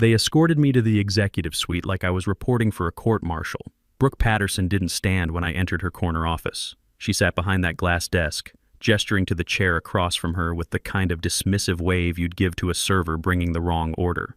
They escorted me to the executive suite like I was reporting for a court-martial. Brooke Patterson didn't stand when I entered her corner office. She sat behind that glass desk, gesturing to the chair across from her with the kind of dismissive wave you'd give to a server bringing the wrong order.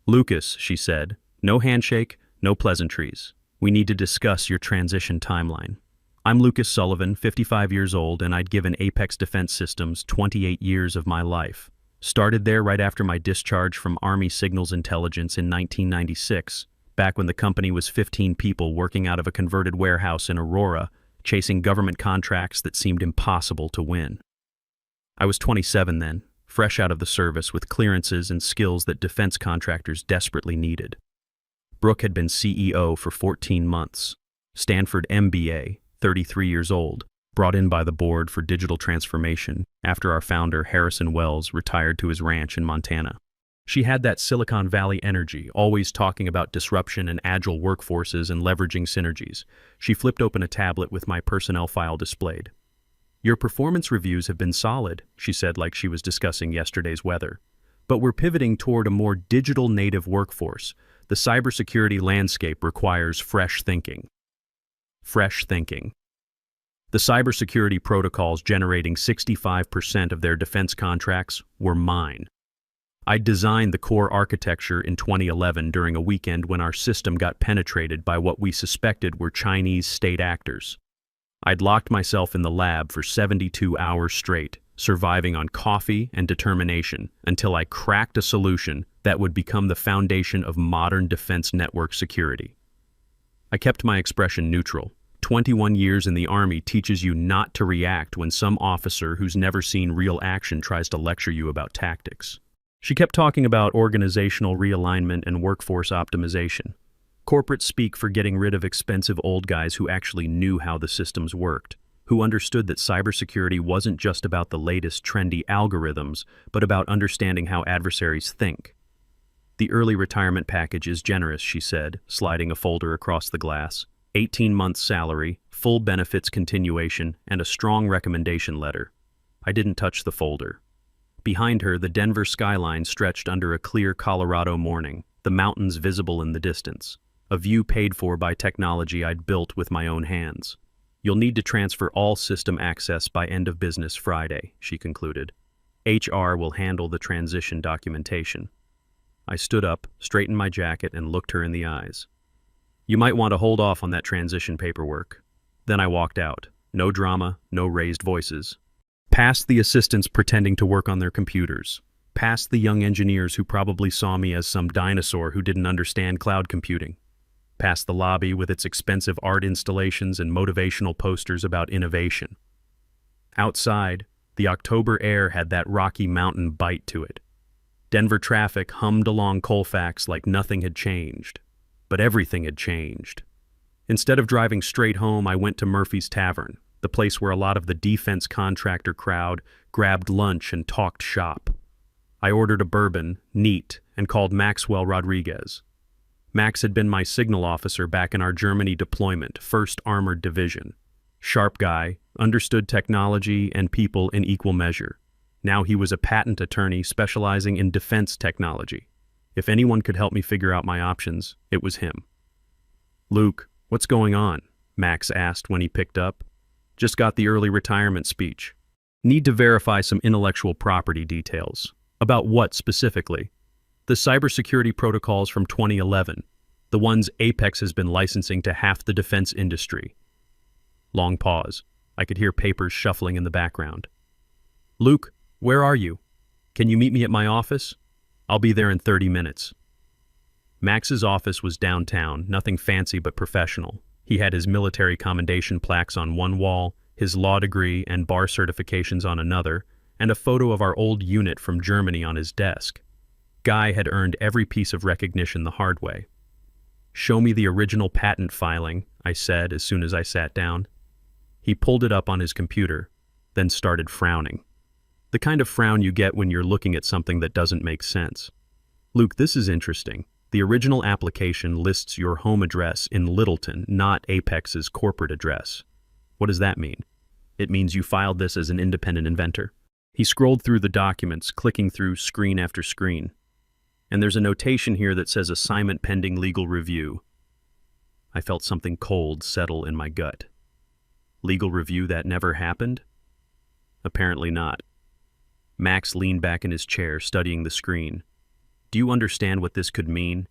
"Lucas," she said, "no handshake, no pleasantries. We need to discuss your transition timeline. I'm Lucas Sullivan, 55 years old, and I'd given Apex Defense Systems 28 years of my life. Started there right after my discharge from Army Signals Intelligence in 1996, back when the company was 15 people working out of a converted warehouse in Aurora, chasing government contracts that seemed impossible to win. I was 27 then, fresh out of the service with clearances and skills that defense contractors desperately needed. Brooke had been CEO for 14 months. Stanford MBA, 33 years old, brought in by the board for digital transformation after our founder, Harrison Wells, retired to his ranch in Montana. She had that Silicon Valley energy, always talking about disruption and agile workforces and leveraging synergies. She flipped open a tablet with my personnel file displayed. "Your performance reviews have been solid," she said like she was discussing yesterday's weather. "But we're pivoting toward a more digital native workforce. The cybersecurity landscape requires fresh thinking." Fresh thinking. The cybersecurity protocols generating 65% of their defense contracts were mine. I designed the core architecture in 2011 during a weekend when our system got penetrated by what we suspected were Chinese state actors. I'd locked myself in the lab for 72 hours straight, surviving on coffee and determination until I cracked a solution that would become the foundation of modern defense network security. I kept my expression neutral. 21 years in the Army teaches you not to react when some officer who's never seen real action tries to lecture you about tactics. She kept talking about organizational realignment and workforce optimization. Corporate speak for getting rid of expensive old guys who actually knew how the systems worked, who understood that cybersecurity wasn't just about the latest trendy algorithms, but about understanding how adversaries think. "The early retirement package is generous," she said, sliding a folder across the glass. 18 months salary, full benefits continuation, and a strong recommendation letter. I didn't touch the folder. Behind her, the Denver skyline stretched under a clear Colorado morning, the mountains visible in the distance. A view paid for by technology I'd built with my own hands. "You'll need to transfer all system access by end of business Friday," she concluded. "HR will handle the transition documentation." I stood up, straightened my jacket, and looked her in the eyes. "You might want to hold off on that transition paperwork." Then I walked out. No drama, no raised voices. Past the assistants pretending to work on their computers. Past the young engineers who probably saw me as some dinosaur who didn't understand cloud computing. Past the lobby with its expensive art installations and motivational posters about innovation. Outside, the October air had that Rocky Mountain bite to it. Denver traffic hummed along Colfax like nothing had changed. But everything had changed. Instead of driving straight home, I went to Murphy's Tavern, the place where a lot of the defense contractor crowd grabbed lunch and talked shop. I ordered a bourbon, neat, and called Maxwell Rodriguez. Max had been my signal officer back in our Germany deployment, 1st Armored Division. Sharp guy, understood technology and people in equal measure. Now he was a patent attorney specializing in defense technology. If anyone could help me figure out my options, it was him. "Luke, what's going on?" Max asked when he picked up. "Just got the early retirement speech. Need to verify some intellectual property details." "About what specifically?" "The cybersecurity protocols from 2011, the ones Apex has been licensing to half the defense industry." Long pause. I could hear papers shuffling in the background. "Luke, where are you? Can you meet me at my office? I'll be there in 30 minutes. Max's office was downtown, nothing fancy but professional. He had his military commendation plaques on one wall, his law degree and bar certifications on another, and a photo of our old unit from Germany on his desk. Guy had earned every piece of recognition the hard way. "Show me the original patent filing," I said as soon as I sat down. He pulled it up on his computer, then started frowning. The kind of frown you get when you're looking at something that doesn't make sense. "Luke, this is interesting. The original application lists your home address in Littleton, not Apex's corporate address. What does that mean?" "It means you filed this as an independent inventor." He scrolled through the documents, clicking through screen after screen. And there's a notation here that says assignment pending legal review. I felt something cold settle in my gut. Legal review that never happened? Apparently not. Max leaned back in his chair, studying the screen. Do you understand what this could mean?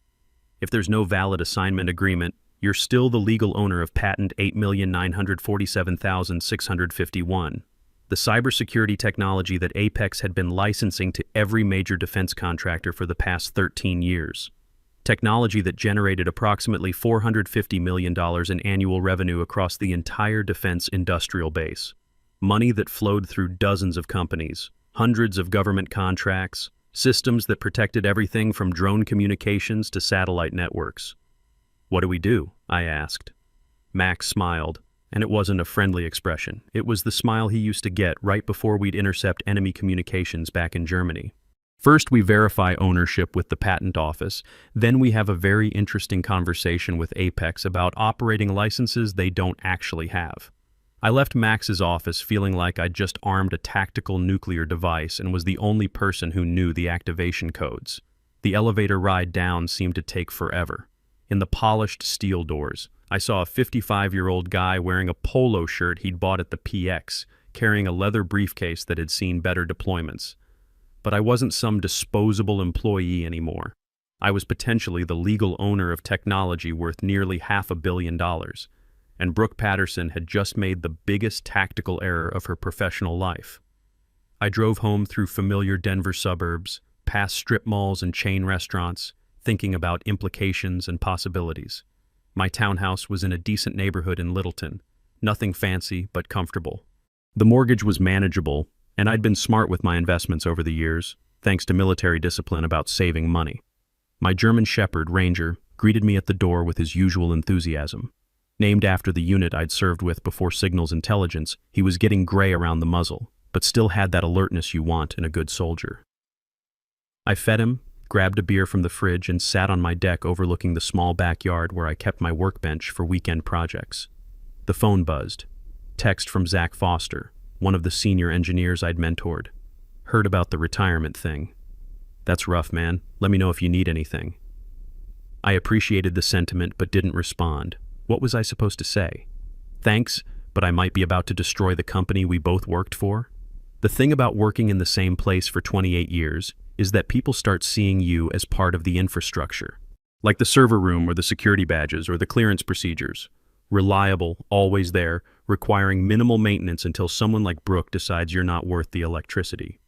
If there's no valid assignment agreement, you're still the legal owner of patent 8,947,651, the cybersecurity technology that Apex had been licensing to every major defense contractor for the past 13 years. Technology that generated approximately $450 million in annual revenue across the entire defense industrial base. Money that flowed through dozens of companies, hundreds of government contracts, systems that protected everything from drone communications to satellite networks. What do we do? I asked. Max smiled, and it wasn't a friendly expression. It was the smile he used to get right before we'd intercept enemy communications back in Germany. First, we verify ownership with the patent office. Then we have a very interesting conversation with Apex about operating licenses they don't actually have. I left Max's office feeling like I'd just armed a tactical nuclear device and was the only person who knew the activation codes. The elevator ride down seemed to take forever. In the polished steel doors, I saw a 55-year-old guy wearing a polo shirt he'd bought at the PX, carrying a leather briefcase that had seen better deployments. But I wasn't some disposable employee anymore. I was potentially the legal owner of technology worth nearly $500 million. And Brooke Patterson had just made the biggest tactical error of her professional life. I drove home through familiar Denver suburbs, past strip malls and chain restaurants, thinking about implications and possibilities. My townhouse was in a decent neighborhood in Littleton, nothing fancy but comfortable. The mortgage was manageable, and I'd been smart with my investments over the years, thanks to military discipline about saving money. My German Shepherd, Ranger, greeted me at the door with his usual enthusiasm. Named after the unit I'd served with before signals intelligence, he was getting gray around the muzzle, but still had that alertness you want in a good soldier. I fed him, grabbed a beer from the fridge, and sat on my deck overlooking the small backyard where I kept my workbench for weekend projects. The phone buzzed. Text from Zach Foster, one of the senior engineers I'd mentored. Heard about the retirement thing. That's rough, man. Let me know if you need anything. I appreciated the sentiment but didn't respond. What was I supposed to say? Thanks, but I might be about to destroy the company we both worked for? The thing about working in the same place for 28 years is that people start seeing you as part of the infrastructure. Like the server room or the security badges or the clearance procedures. Reliable, always there, requiring minimal maintenance until someone like Brooke decides you're not worth the electricity.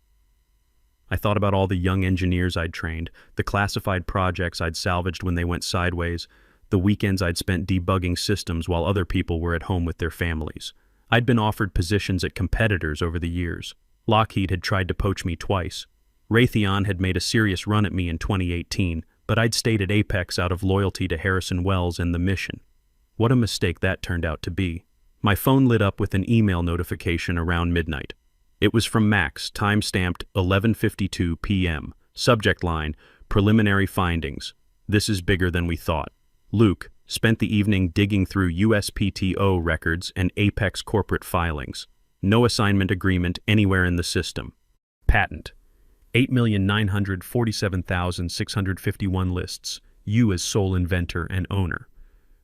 I thought about all the young engineers I'd trained, the classified projects I'd salvaged when they went sideways, the weekends I'd spent debugging systems while other people were at home with their families. I'd been offered positions at competitors over the years. Lockheed had tried to poach me twice. Raytheon had made a serious run at me in 2018, but I'd stayed at Apex out of loyalty to Harrison Wells and the mission. What a mistake that turned out to be. My phone lit up with an email notification around midnight. It was from Max, time-stamped 11:52 p.m. Subject line, preliminary findings. This is bigger than we thought. Luke spent the evening digging through USPTO records and Apex corporate filings. No assignment agreement anywhere in the system. Patent. 8,947,651 lists. You as sole inventor and owner.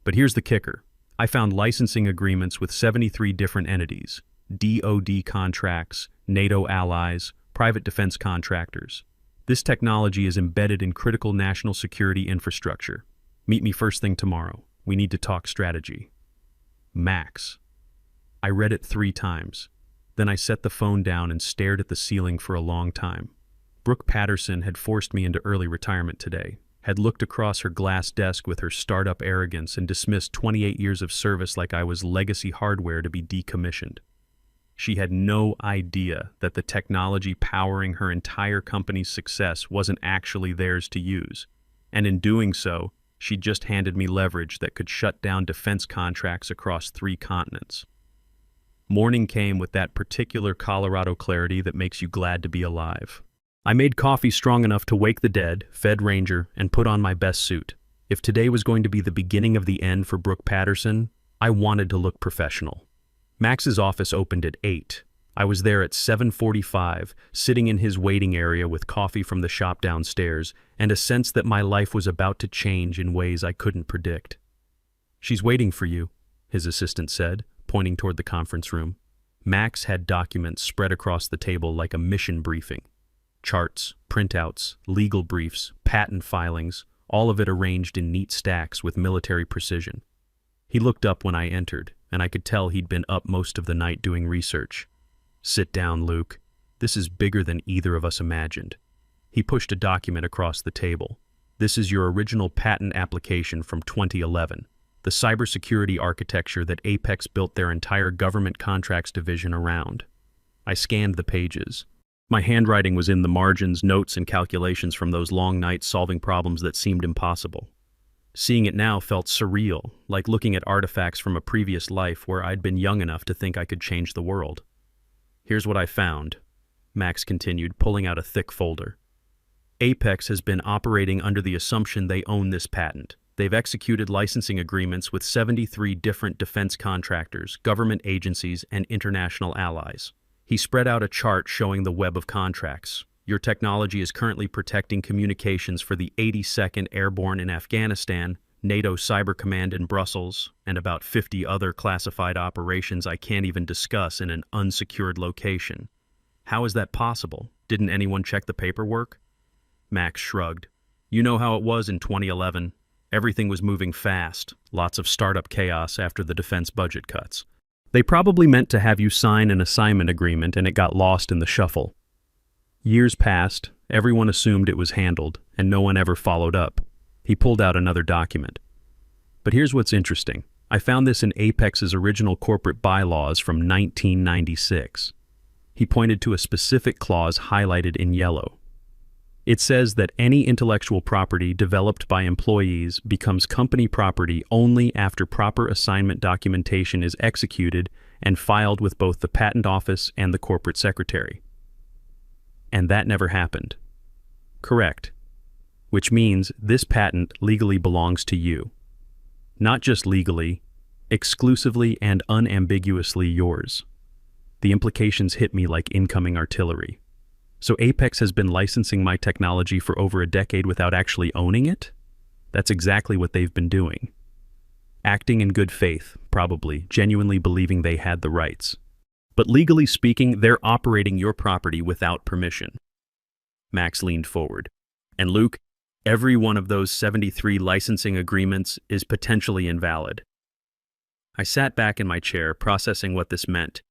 But here's the kicker. I found licensing agreements with 73 different entities. DoD contracts, NATO allies, private defense contractors. This technology is embedded in critical national security infrastructure. Meet me first thing tomorrow. We need to talk strategy. Max. I read it 3 times. Then I set the phone down and stared at the ceiling for a long time. Brooke Patterson had forced me into early retirement today, had looked across her glass desk with her startup arrogance and dismissed 28 years of service like I was legacy hardware to be decommissioned. She had no idea that the technology powering her entire company's success wasn't actually theirs to use. And in doing so, she just handed me leverage that could shut down defense contracts across 3 continents. Morning came with that particular Colorado clarity that makes you glad to be alive. I made coffee strong enough to wake the dead, fed Ranger, and put on my best suit. If today was going to be the beginning of the end for Brooke Patterson, I wanted to look professional. Max's office opened at 8. I was there at 7:45, sitting in his waiting area with coffee from the shop downstairs and a sense that my life was about to change in ways I couldn't predict. "She's waiting for you," his assistant said, pointing toward the conference room. Max had documents spread across the table like a mission briefing. Charts, printouts, legal briefs, patent filings, all of it arranged in neat stacks with military precision. He looked up when I entered, and I could tell he'd been up most of the night doing research. "Sit down, Luke. This is bigger than either of us imagined." He pushed a document across the table. "This is your original patent application from 2011, the cybersecurity architecture that Apex built their entire government contracts division around." I scanned the pages. My handwriting was in the margins, notes, and calculations from those long nights solving problems that seemed impossible. Seeing it now felt surreal, like looking at artifacts from a previous life where I'd been young enough to think I could change the world. "Here's what I found," Max continued, pulling out a thick folder. "Apex has been operating under the assumption they own this patent. They've executed licensing agreements with 73 different defense contractors, government agencies, and international allies." He spread out a chart showing the web of contracts. "Your technology is currently protecting communications for the 82nd Airborne in Afghanistan, NATO Cyber Command in Brussels, and about 50 other classified operations I can't even discuss in an unsecured location. How is that possible? Didn't anyone check the paperwork?" Max shrugged. "You know how it was in 2011. Everything was moving fast, lots of startup chaos after the defense budget cuts. They probably meant to have you sign an assignment agreement and it got lost in the shuffle. Years passed, everyone assumed it was handled, and no one ever followed up." He pulled out another document. "But here's what's interesting. I found this in Apex's original corporate bylaws from 1996. He pointed to a specific clause highlighted in yellow. It says that any intellectual property developed by employees becomes company property only after proper assignment documentation is executed and filed with both the patent office and the corporate secretary. And that never happened." "Correct. Which means this patent legally belongs to you. Not just legally, exclusively and unambiguously yours." The implications hit me like incoming artillery. So Apex has been licensing my technology for over a decade without actually owning it? That's exactly what they've been doing. Acting in good faith, probably, genuinely believing they had the rights. But legally speaking, they're operating your property without permission. Max leaned forward. "And Luke, every one of those 73 licensing agreements is potentially invalid." I sat back in my chair, processing what this meant.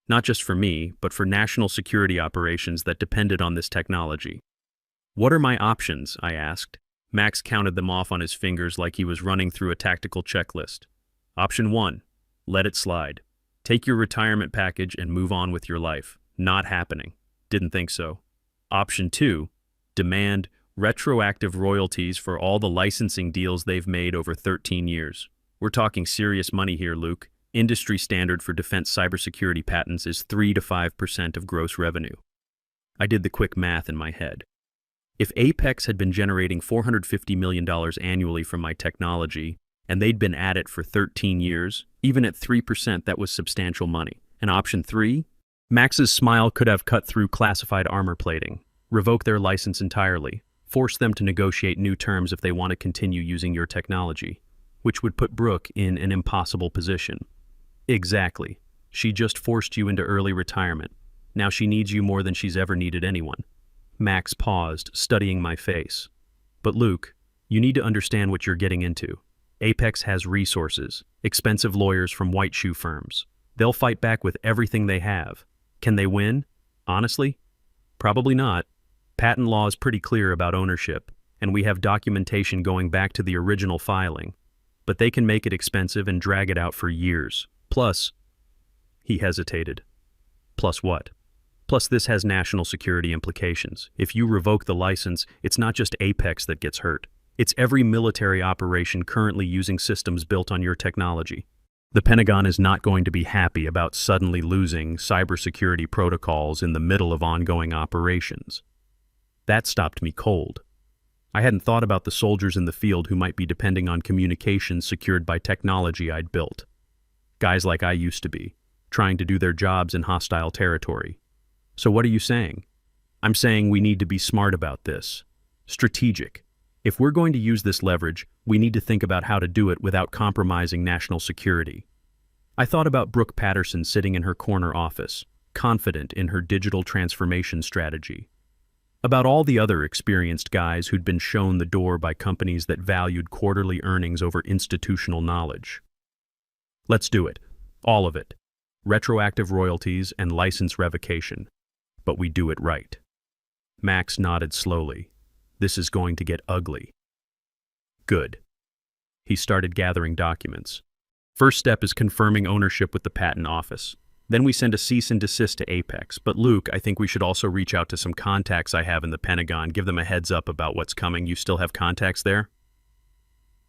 Not just for me, but for national security operations that depended on this technology. "What are my options?" I asked. Max counted them off on his fingers like he was running through a tactical checklist. "Option 1, let it slide. Take your retirement package and move on with your life." Not happening. Didn't think so. Option 2, demand retroactive royalties for all the licensing deals they've made over 13 years. We're talking serious money here, Luke. Industry standard for defense cybersecurity patents is 3 to 5% of gross revenue. I did the quick math in my head. If Apex had been generating $450 million annually from my technology, and they'd been at it for 13 years, even at 3%, that was substantial money. And option 3? Max's smile could have cut through classified armor plating. Revoke their license entirely. Force them to negotiate new terms if they want to continue using your technology, which would put Brooke in an impossible position. Exactly. She just forced you into early retirement. Now she needs you more than she's ever needed anyone. Max paused, studying my face. "But Luke, you need to understand what you're getting into. Apex has resources, expensive lawyers from white shoe firms. They'll fight back with everything they have. Can they win? Honestly? Probably not. Patent law is pretty clear about ownership, and we have documentation going back to the original filing. But they can make it expensive and drag it out for years. Plus," he hesitated. "Plus what?" "Plus this has national security implications. If you revoke the license, it's not just Apex that gets hurt. It's every military operation currently using systems built on your technology. The Pentagon is not going to be happy about suddenly losing cybersecurity protocols in the middle of ongoing operations." That stopped me cold. I hadn't thought about the soldiers in the field who might be depending on communications secured by technology I'd built. Guys like I used to be, trying to do their jobs in hostile territory. So what are you saying? I'm saying we need to be smart about this. Strategic. If we're going to use this leverage, we need to think about how to do it without compromising national security. I thought about Brooke Patterson sitting in her corner office, confident in her digital transformation strategy. About all the other experienced guys who'd been shown the door by companies that valued quarterly earnings over institutional knowledge. Let's do it. All of it. Retroactive royalties and license revocation. But we do it right. Max nodded slowly. This is going to get ugly. Good. He started gathering documents. First step is confirming ownership with the patent office. Then we send a cease and desist to Apex. But Luke, I think we should also reach out to some contacts I have in the Pentagon, give them a heads up about what's coming. You still have contacts there?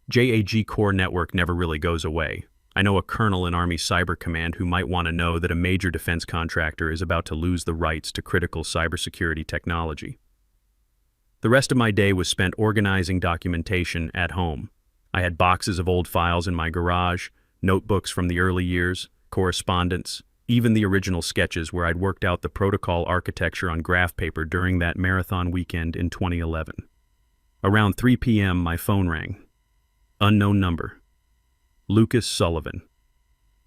JAG Core Network never really goes away. I know a colonel in Army Cyber Command who might want to know that a major defense contractor is about to lose the rights to critical cybersecurity technology. The rest of my day was spent organizing documentation at home. I had boxes of old files in my garage, notebooks from the early years, correspondence, even the original sketches where I'd worked out the protocol architecture on graph paper during that marathon weekend in 2011. Around 3 p.m., my phone rang. Unknown number. Lucas Sullivan.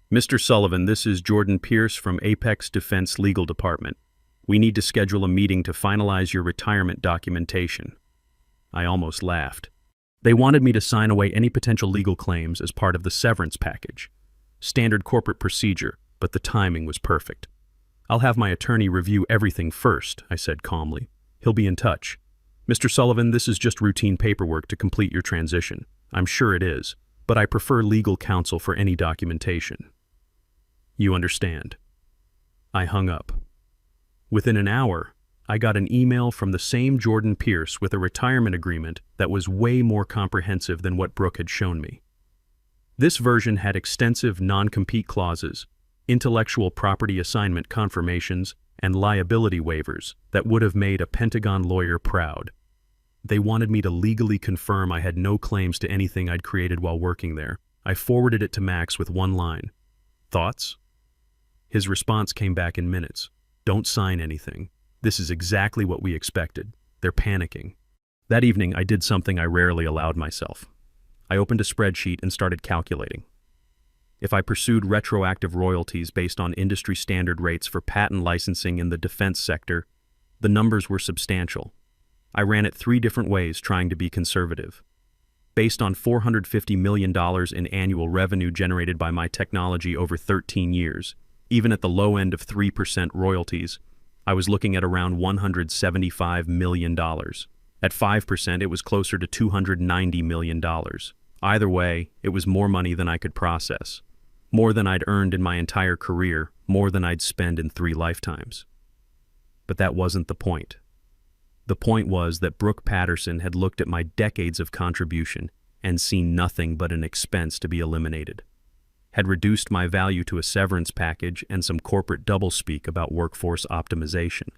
Mr. Sullivan, this is Jordan Pierce from Apex Defense Legal Department. We need to schedule a meeting to finalize your retirement documentation. I almost laughed. They wanted me to sign away any potential legal claims as part of the severance package. Standard corporate procedure, but the timing was perfect. I'll have my attorney review everything first, I said calmly. He'll be in touch. Mr. Sullivan, this is just routine paperwork to complete your transition. I'm sure it is, but I prefer legal counsel for any documentation. You understand. I hung up. Within an hour, I got an email from the same Jordan Pierce with a retirement agreement that was way more comprehensive than what Brooke had shown me. This version had extensive non-compete clauses, intellectual property assignment confirmations, and liability waivers that would have made a Pentagon lawyer proud. They wanted me to legally confirm I had no claims to anything I'd created while working there. I forwarded it to Max with one line. Thoughts? His response came back in minutes. Don't sign anything. This is exactly what we expected. They're panicking. That evening, I did something I rarely allowed myself. I opened a spreadsheet and started calculating. If I pursued retroactive royalties based on industry standard rates for patent licensing in the defense sector, the numbers were substantial. I ran it 3 different ways, trying to be conservative. Based on $450 million in annual revenue generated by my technology over 13 years, even at the low end of 3% royalties, I was looking at around $175 million. At 5%, it was closer to $290 million. Either way, it was more money than I could process. More than I'd earned in my entire career, more than I'd spend in 3 lifetimes. But that wasn't the point. The point was that Brooke Patterson had looked at my decades of contribution and seen nothing but an expense to be eliminated. Had reduced my value to a severance package and some corporate doublespeak about workforce optimization.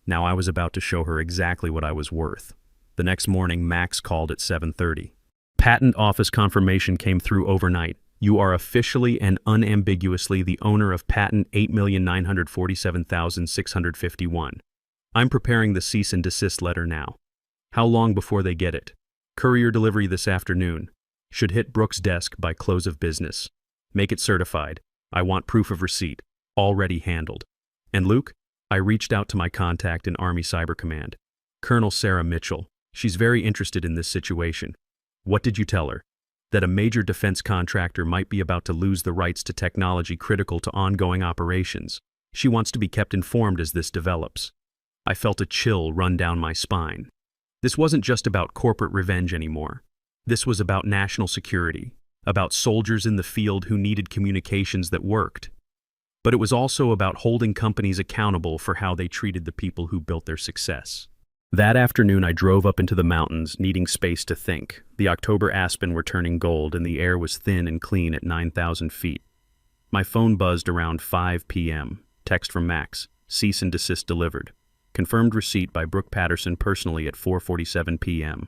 Now I was about to show her exactly what I was worth. The next morning, Max called at 7:30. Patent office confirmation came through overnight. You are officially and unambiguously the owner of patent 8,947,651. I'm preparing the cease and desist letter now. How long before they get it? Courier delivery this afternoon. Should hit Brooke's desk by close of business. Make it certified. I want proof of receipt. Already handled. And Luke? I reached out to my contact in Army Cyber Command. Colonel Sarah Mitchell. She's very interested in this situation. What did you tell her? That a major defense contractor might be about to lose the rights to technology critical to ongoing operations. She wants to be kept informed as this develops. I felt a chill run down my spine. This wasn't just about corporate revenge anymore. This was about national security, about soldiers in the field who needed communications that worked. But it was also about holding companies accountable for how they treated the people who built their success. That afternoon, I drove up into the mountains, needing space to think. The October aspen were turning gold, and the air was thin and clean at 9,000 feet. My phone buzzed around 5 p.m. Text from Max. Cease and desist delivered. Confirmed receipt by Brooke Patterson personally at 4:47 p.m.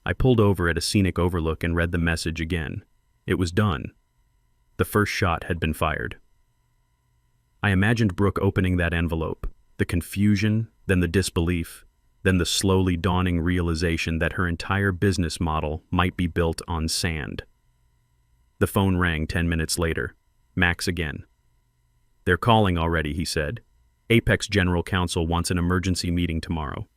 I pulled over at a scenic overlook and read the message again. It was done. The first shot had been fired. I imagined Brooke opening that envelope, the confusion, then the disbelief, then the slowly dawning realization that her entire business model might be built on sand. The phone rang 10 minutes later. Max again. "They're calling already," he said. "Apex General Counsel wants an emergency meeting tomorrow."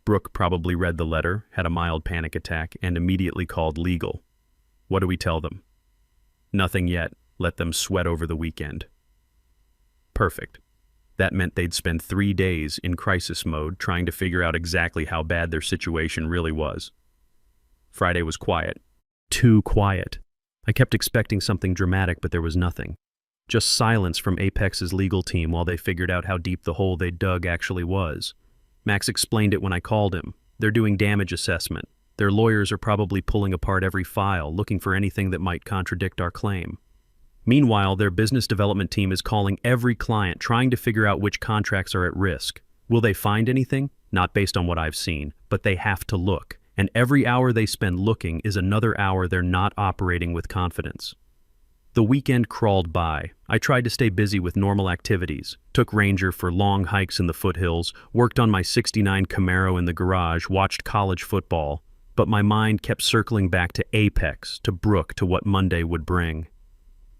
Brooke probably read the letter, had a mild panic attack, and immediately called legal. What do we tell them? Nothing yet. Let them sweat over the weekend. Perfect. That meant they'd spend 3 days in crisis mode trying to figure out exactly how bad their situation really was. Friday was quiet. Too quiet. I kept expecting something dramatic, but there was nothing. Just silence from Apex's legal team while they figured out how deep the hole they'd dug actually was. Max explained it when I called him. They're doing damage assessment. Their lawyers are probably pulling apart every file, looking for anything that might contradict our claim. Meanwhile, their business development team is calling every client, trying to figure out which contracts are at risk. Will they find anything? Not based on what I've seen, but they have to look. And every hour they spend looking is another hour they're not operating with confidence. The weekend crawled by. I tried to stay busy with normal activities, took Ranger for long hikes in the foothills, worked on my '69 Camaro in the garage, watched college football, but my mind kept circling back to Apex, to Brooke, to what Monday would bring.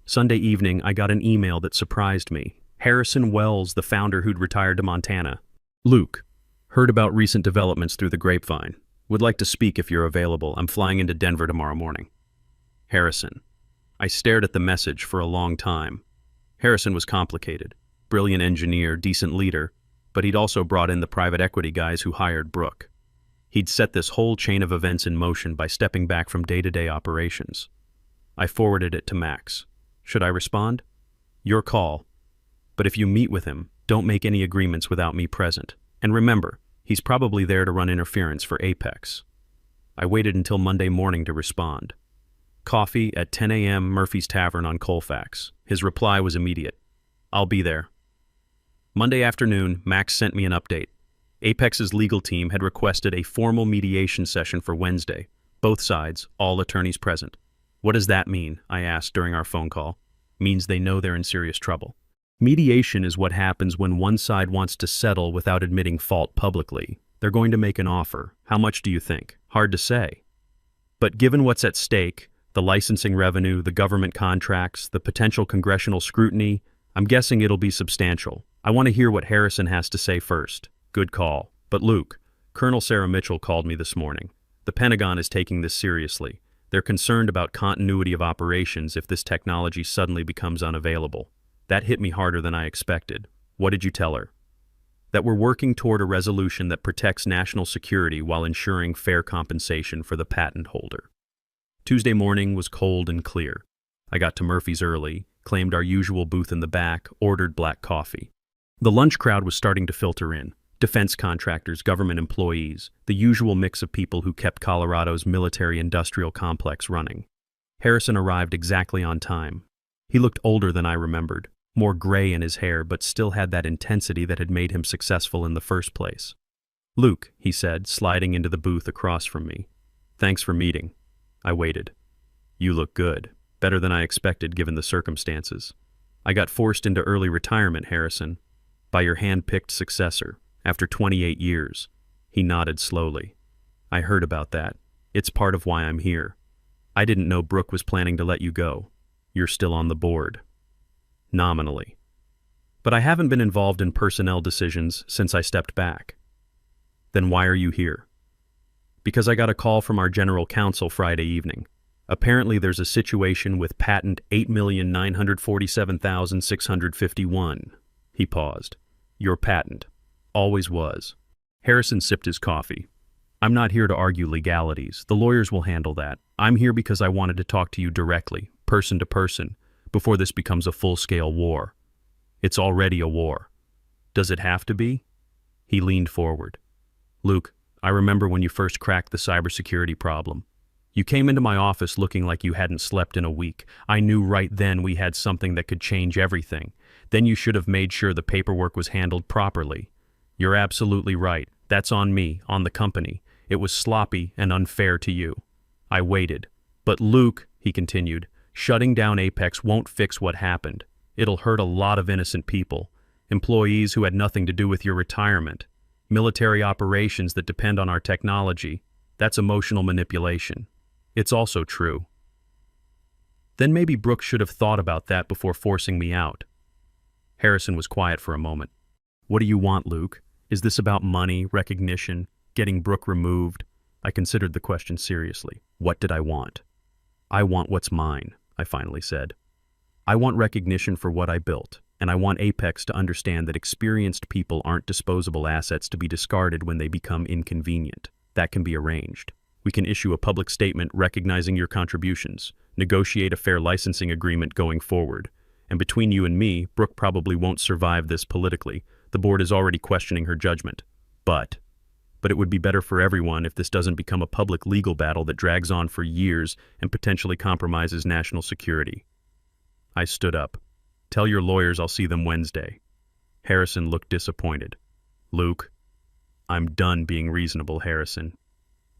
Sunday evening, I got an email that surprised me. Harrison Wells, the founder who'd retired to Montana. "Luke, heard about recent developments through the grapevine. Would like to speak if you're available. I'm flying into Denver tomorrow morning." Harrison. I stared at the message for a long time. Harrison was complicated. Brilliant engineer, decent leader, but he'd also brought in the private equity guys who hired Brooke. He'd set this whole chain of events in motion by stepping back from day-to-day operations. I forwarded it to Max. Should I respond? Your call. But if you meet with him, don't make any agreements without me present. And remember, he's probably there to run interference for Apex. I waited until Monday morning to respond. Coffee at 10 a.m. Murphy's Tavern on Colfax. His reply was immediate. "I'll be there." Monday afternoon, Max sent me an update. Apex's legal team had requested a formal mediation session for Wednesday. Both sides, all attorneys present. "What does that mean?" I asked during our phone call. "Means they know they're in serious trouble." Mediation is what happens when one side wants to settle without admitting fault publicly. They're going to make an offer. How much do you think? Hard to say. But given what's at stake, the licensing revenue, the government contracts, the potential congressional scrutiny, I'm guessing it'll be substantial. I want to hear what Harrison has to say first. Good call. But Luke, Colonel Sarah Mitchell called me this morning. The Pentagon is taking this seriously. They're concerned about continuity of operations if this technology suddenly becomes unavailable. That hit me harder than I expected. What did you tell her? That we're working toward a resolution that protects national security while ensuring fair compensation for the patent holder. Tuesday morning was cold and clear. I got to Murphy's early, claimed our usual booth in the back, ordered black coffee. The lunch crowd was starting to filter in. Defense contractors, government employees, the usual mix of people who kept Colorado's military-industrial complex running. Harrison arrived exactly on time. He looked older than I remembered, more gray in his hair, but still had that intensity that had made him successful in the first place. "Luke," he said, sliding into the booth across from me. "Thanks for meeting." I waited. "You look good. Better than I expected given the circumstances. I got forced into early retirement, Harrison, by your hand-picked successor, after 28 years. He nodded slowly. "I heard about that. It's part of why I'm here. I didn't know Brooke was planning to let you go. You're still on the board." "Nominally. But I haven't been involved in personnel decisions since I stepped back." "Then why are you here?" "Because I got a call from our general counsel Friday evening. Apparently there's a situation with patent 8,947,651. He paused. "Your patent. Always was." Harrison sipped his coffee. "I'm not here to argue legalities. The lawyers will handle that. I'm here because I wanted to talk to you directly, person to person, before this becomes a full-scale war. It's already a war. Does it have to be?" He leaned forward. "Luke, I remember when you first cracked the cybersecurity problem. You came into my office looking like you hadn't slept in a week. I knew right then we had something that could change everything. Then you should have made sure the paperwork was handled properly. You're absolutely right. That's on me, on the company. It was sloppy and unfair to you. I waited. But Luke," he continued, "shutting down Apex won't fix what happened. It'll hurt a lot of innocent people. Employees who had nothing to do with your retirement. Military operations that depend on our technology. That's emotional manipulation. It's also true. Then maybe Brooke should have thought about that before forcing me out. Harrison was quiet for a moment. What do you want, Luke? Is this about money, recognition, getting Brooke removed? I considered the question seriously. What did I want? I want what's mine, I finally said. I want recognition for what I built, and I want Apex to understand that experienced people aren't disposable assets to be discarded when they become inconvenient. That can be arranged. We can issue a public statement recognizing your contributions, negotiate a fair licensing agreement going forward. And between you and me, Brooke probably won't survive this politically. The board is already questioning her judgment. But it would be better for everyone if this doesn't become a public legal battle that drags on for years and potentially compromises national security. I stood up. Tell your lawyers I'll see them Wednesday. Harrison looked disappointed. Luke, I'm done being reasonable, Harrison.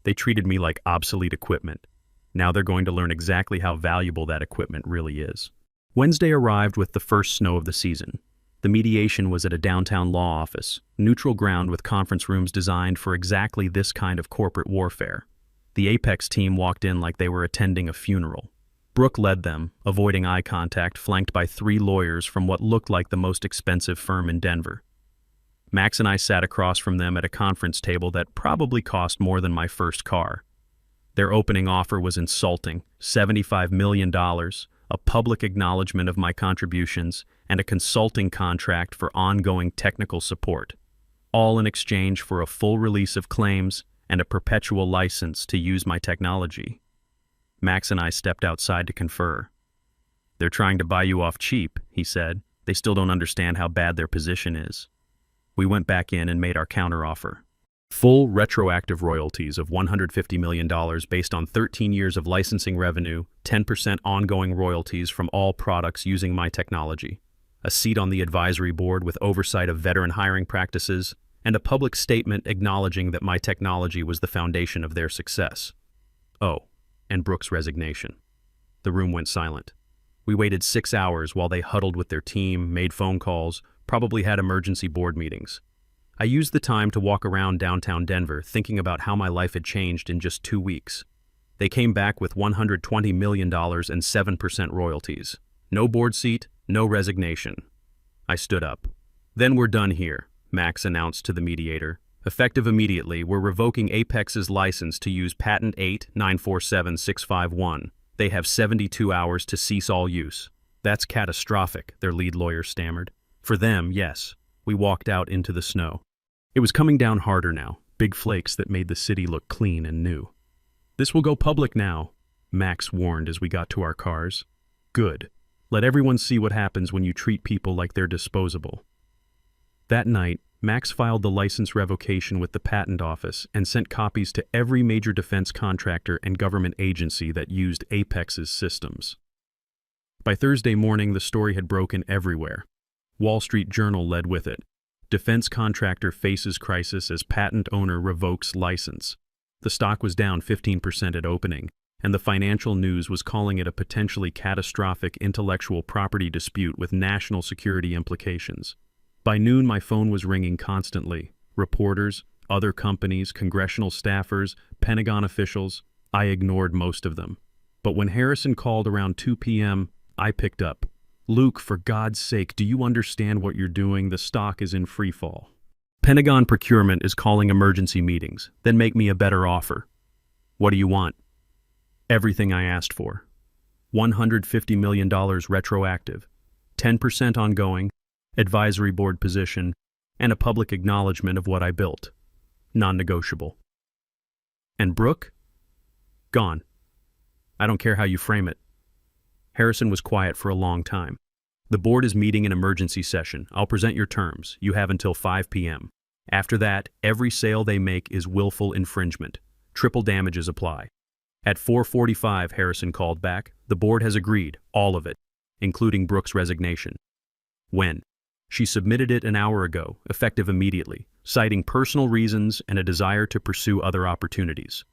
They treated me like obsolete equipment. Now they're going to learn exactly how valuable that equipment really is. Wednesday arrived with the first snow of the season. The mediation was at a downtown law office, neutral ground with conference rooms designed for exactly this kind of corporate warfare. The Apex team walked in like they were attending a funeral. Brooke led them, avoiding eye contact, flanked by 3 lawyers from what looked like the most expensive firm in Denver. Max and I sat across from them at a conference table that probably cost more than my first car. Their opening offer was insulting, $75 million, a public acknowledgement of my contributions, and a consulting contract for ongoing technical support, all in exchange for a full release of claims and a perpetual license to use my technology. Max and I stepped outside to confer. They're trying to buy you off cheap, he said. They still don't understand how bad their position is. We went back in and made our counteroffer. Full retroactive royalties of $150 million based on 13 years of licensing revenue, 10% ongoing royalties from all products using my technology, a seat on the advisory board with oversight of veteran hiring practices, and a public statement acknowledging that my technology was the foundation of their success. Oh, and Brooke's resignation. The room went silent. We waited 6 hours while they huddled with their team, made phone calls, probably had emergency board meetings. I used the time to walk around downtown Denver, thinking about how my life had changed in just 2 weeks. They came back with $120 million and 7% royalties. No board seat, no resignation. I stood up. Then we're done here, Max announced to the mediator. Effective immediately, we're revoking Apex's license to use patent 8947651. They have 72 hours to cease all use. That's catastrophic, their lead lawyer stammered. For them, yes. We walked out into the snow. It was coming down harder now, big flakes that made the city look clean and new. This will go public now, Max warned as we got to our cars. Good. Let everyone see what happens when you treat people like they're disposable. That night, Max filed the license revocation with the patent office and sent copies to every major defense contractor and government agency that used Apex's systems. By Thursday morning, the story had broken everywhere. Wall Street Journal led with it. Defense contractor faces crisis as patent owner revokes license. The stock was down 15% at opening, and the financial news was calling it a potentially catastrophic intellectual property dispute with national security implications. By noon, my phone was ringing constantly. Reporters, other companies, congressional staffers, Pentagon officials. I ignored most of them. But when Harrison called around 2 p.m., I picked up. Luke, for God's sake, do you understand what you're doing? The stock is in free fall. Pentagon procurement is calling emergency meetings. Then make me a better offer. What do you want? Everything I asked for. $150 million retroactive, 10% ongoing, advisory board position, and a public acknowledgement of what I built. Non-negotiable. And Brooke? Gone. I don't care how you frame it. Harrison was quiet for a long time. The board is meeting in emergency session. I'll present your terms. You have until 5 p.m. After that, every sale they make is willful infringement. Triple damages apply. At 4:45, Harrison called back. The board has agreed, all of it, including Brooke's resignation. When? She submitted it an hour ago, effective immediately, citing personal reasons and a desire to pursue other opportunities.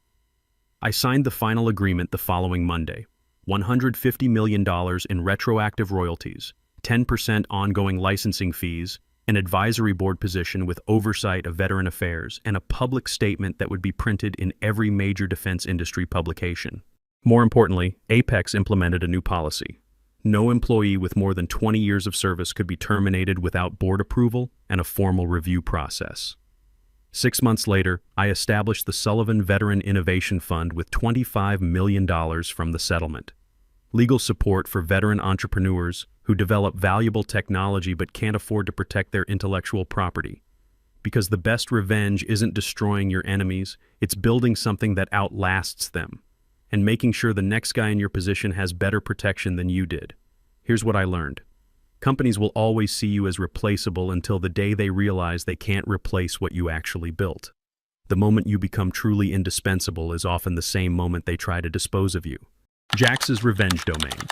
I signed the final agreement the following Monday. $150 million in retroactive royalties, 10% ongoing licensing fees, an advisory board position with oversight of veteran affairs, and a public statement that would be printed in every major defense industry publication. More importantly, Apex implemented a new policy. No employee with more than 20 years of service could be terminated without board approval and a formal review process. 6 months later, I established the Sullivan Veteran Innovation Fund with $25 million from the settlement. Legal support for veteran entrepreneurs who develop valuable technology but can't afford to protect their intellectual property. Because the best revenge isn't destroying your enemies, it's building something that outlasts them, and making sure the next guy in your position has better protection than you did. Here's what I learned. Companies will always see you as replaceable until the day they realize they can't replace what you actually built. The moment you become truly indispensable is often the same moment they try to dispose of you. Jax's revenge domain.